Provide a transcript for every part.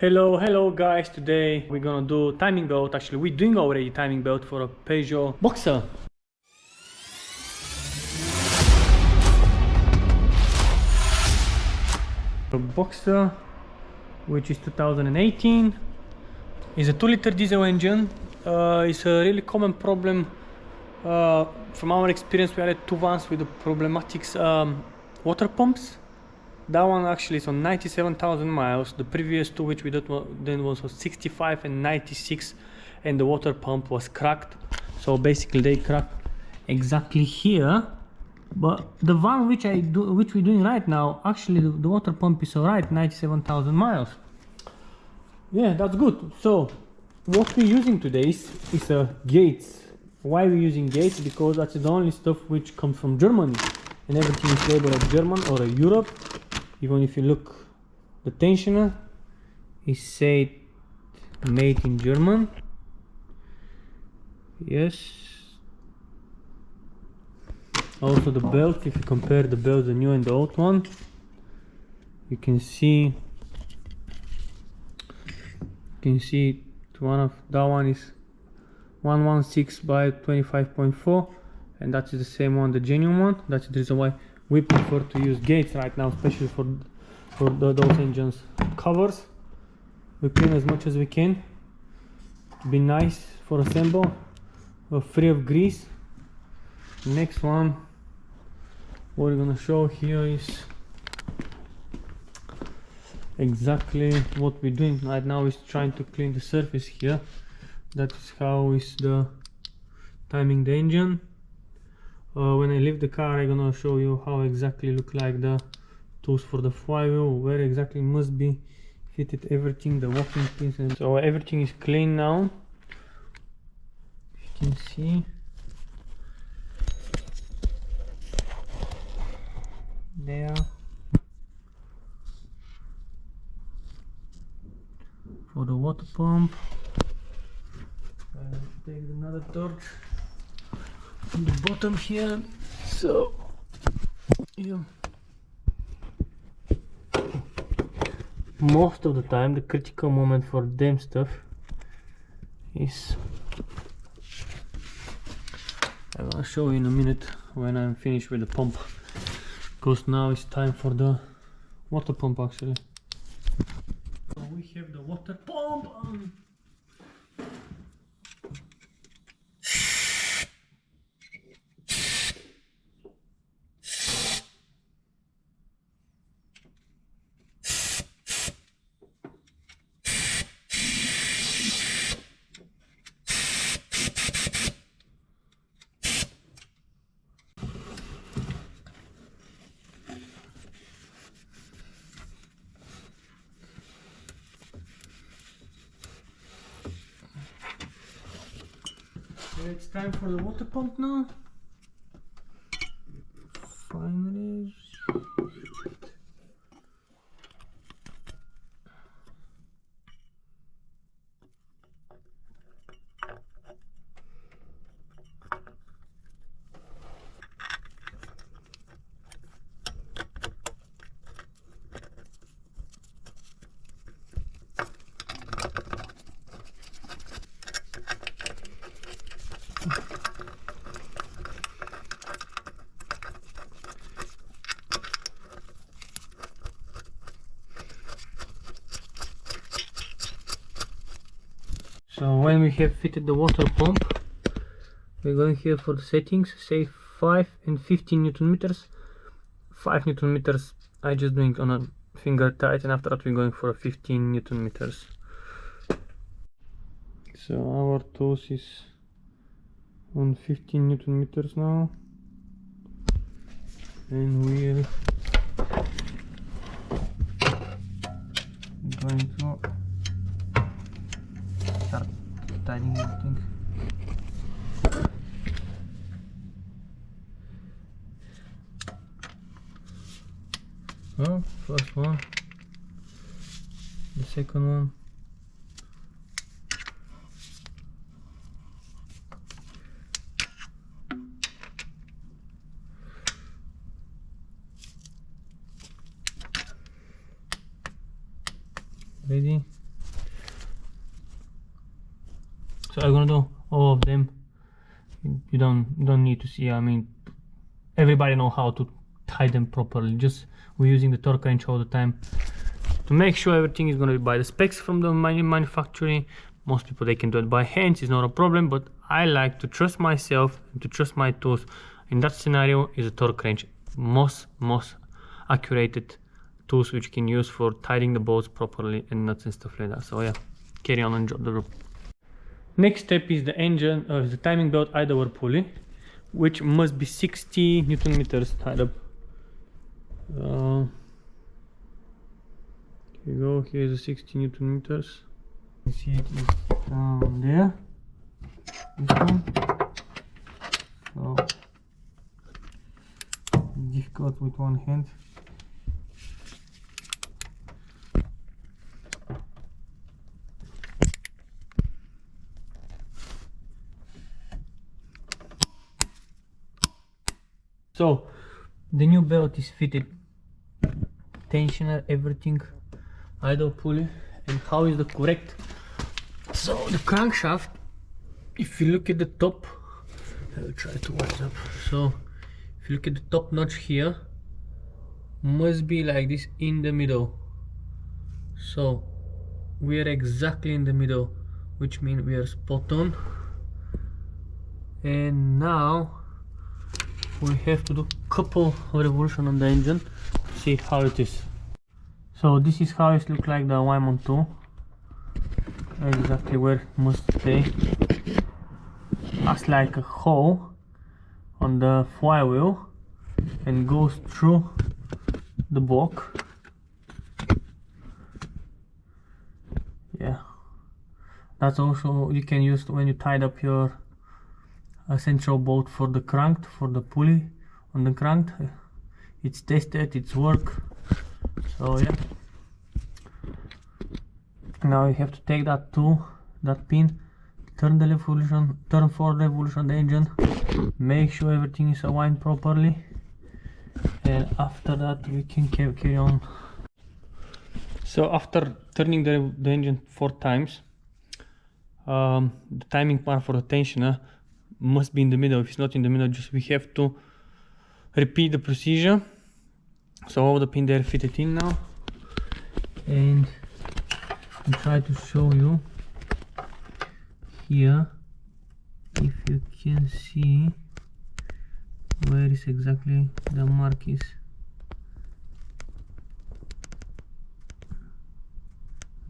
Hello guys, today we're gonna do timing belt. Actually, we're doing already timing belt for a Peugeot Boxer. A Boxer, which is 2018, is a 2-liter diesel engine. It's a really common problem. From our experience, we had two vans with the problematic water pumps. That one actually is on 97,000 miles. The previous two which we did then was 65 and 96, and the water pump was cracked. So basically they cracked exactly here. But the one which we're doing right now, actually the water pump is alright, 97,000 miles. Yeah, that's good. So what we're using today is a gates. Why we're using gates? Because that's the only stuff which comes from Germany, and everything is labeled as German or Europe. Even if you look, the tensioner is said made in German. Yes. Also the belt, if you compare the belt, the new and the old one, you can see that one is 116 by 25.4, and that is the same one, the genuine one. That's the reason why we prefer to use gates right now, especially for those engines. Covers, we clean as much as we can to be nice for assemble, free of grease. Next one, what we're gonna show here is exactly what we're doing right now, is trying to clean the surface here. That is how is the timing the engine. When I leave the car, I'm gonna show you how exactly look like the tools for the flywheel, where exactly must be fitted everything, the walking pins, and so everything is clean now. You can see there. For the water pump, I'll take another torch on the bottom here. So yeah, most of the time the critical moment for them stuff is, I will show you in a minute when I'm finished with the pump, because now it's time for the water pump actually. So we have the water pump on. It's time for the water pump now. Finally. So when we have fitted the water pump, we're going here for the settings, say 5 and 15 Newton meters. 5 Newton meters I just doing on a finger tight, and after that we're going for a 15 Newton meters. So our tools is on 15 Newton meters now, and we're going to start tightening everything. Well, first one, the second one, ready. So I'm gonna do all of them. You don't need to see. I mean, everybody know how to tie them properly. Just we're using the torque wrench all the time to make sure everything is gonna be by the specs from the manufacturing. Most people, they can do it by hands, it's not a problem, but I like to trust myself and to trust my tools. In that scenario is a torque wrench. Most accurate tools which you can use for tightening the bolts properly and nuts and stuff like that. So yeah, carry on and drop the rope. Next step is the engine, the timing belt idler pulley, which must be 60 Newton meters tied up. Here you go, here's the 60 Newton meters. You see it is down there. This one. So difficult with one hand. So the new belt is fitted, tensioner, everything, idle pulley, and how is the correct. So the crankshaft, if you look at the top, I will try to wise up. So if you look at the top notch here, must be like this in the middle. So we are exactly in the middle, which means we are spot on. And now we have to do a couple of revolutions on the engine to see how it is. So this is how it looks like the alignment tool. Exactly where it must stay. Acts like a hole on the flywheel and goes through the block. Yeah, that's also you can use when you tied up your central bolt for the crank, for the pulley on the crank. It's tested, it's work. So yeah, now you have to take that tool, that pin, turn the revolution, turn for the revolution the engine, make sure everything is aligned properly, and after that we can carry on. So after turning the engine 4 times, the timing part for the tensioner must be in the middle. If it's not in the middle, just we have to repeat the procedure. So all the pins are fitted in now, and I'll try to show you here if you can see where is exactly the mark is.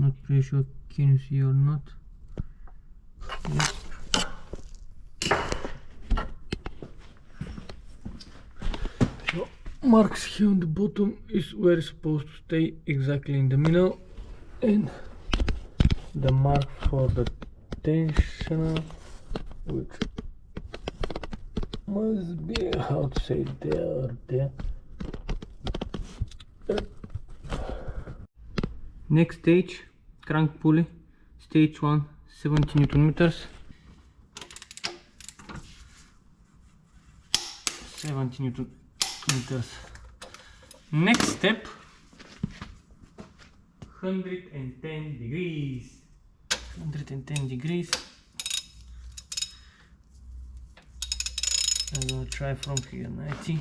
Not pretty sure can you see or not. Yes. So marks here on the bottom is where it's supposed to stay, exactly in the middle, and the mark for the tensioner, which must be, how to say, there or there. Next stage, crank pulley, stage 1, 70 Newton meters. 70 Newton meters. Next step, 110 degrees. 110 degrees. I'm gonna try from here, 90.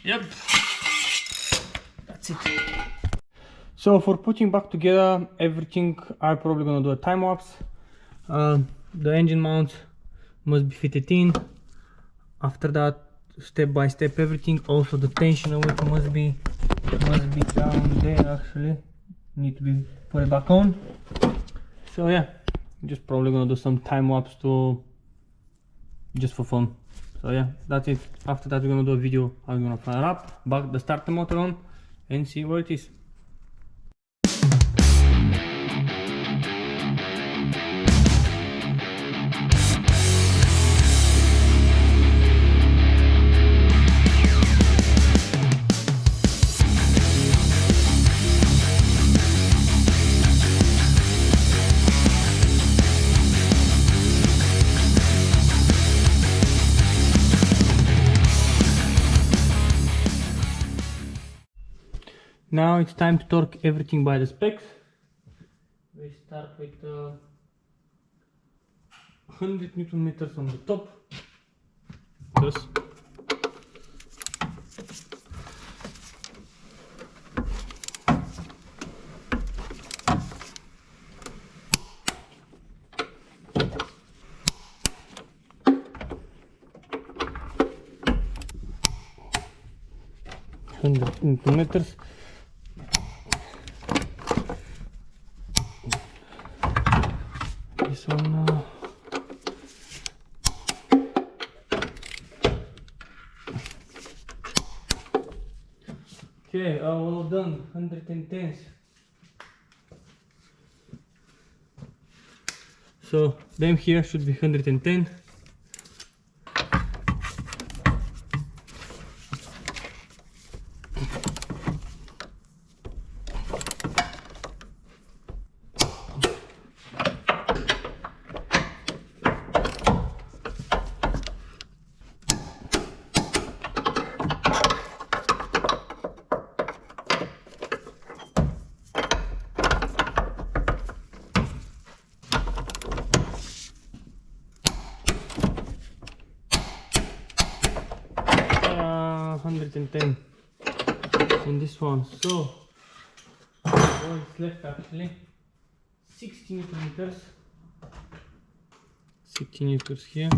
Yep, that's it. So for putting back together everything, I'm probably gonna do a time lapse. The engine mount must be fitted in. After that, step by step everything. Also the tensioner which must be down there. Actually, need to be put back on. So yeah, just probably gonna do some time lapse to just for fun. So yeah, that's it. After that we're gonna do a video how we're gonna fire up, back the starter motor on, and see where it is. Now it's time to torque everything by the specs. We start with 100 Newton meters on the top. Just meters. This one now. Okay, all done. 110. So them here should be 110. In this one, so all is left actually 60 Newton meters. 60 newtons here.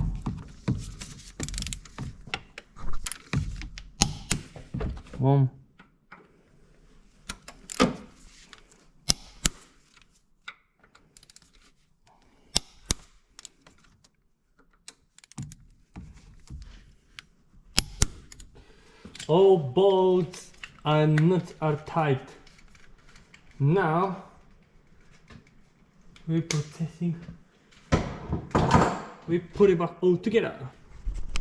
Boom. All bolts and nuts are tight. Now we're processing. We put it back all together.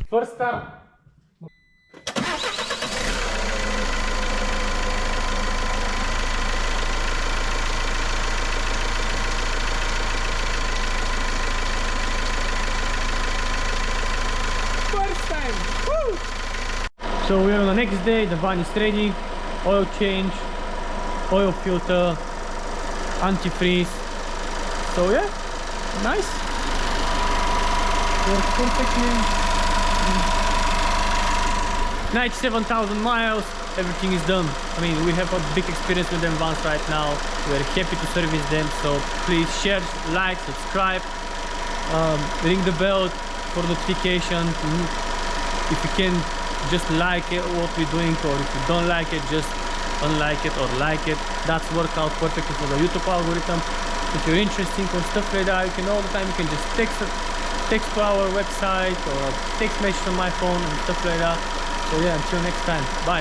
First start. First time. Woo! So we are on the next day, the van is ready, oil change, oil filter, antifreeze. So yeah, nice. Works perfectly. 97,000 miles, everything is done. I mean, we have a big experience with them vans right now. We are happy to service them, so please share, like, subscribe, ring the bell for notification. If you can, just like it, what we're doing, or if you don't like it, just unlike it or like it. That's worked out perfectly for the YouTube algorithm. If you're interested in stuff like that, you can all the time, you can just text to our website or text message on my phone and stuff like that. So yeah, until next time, bye.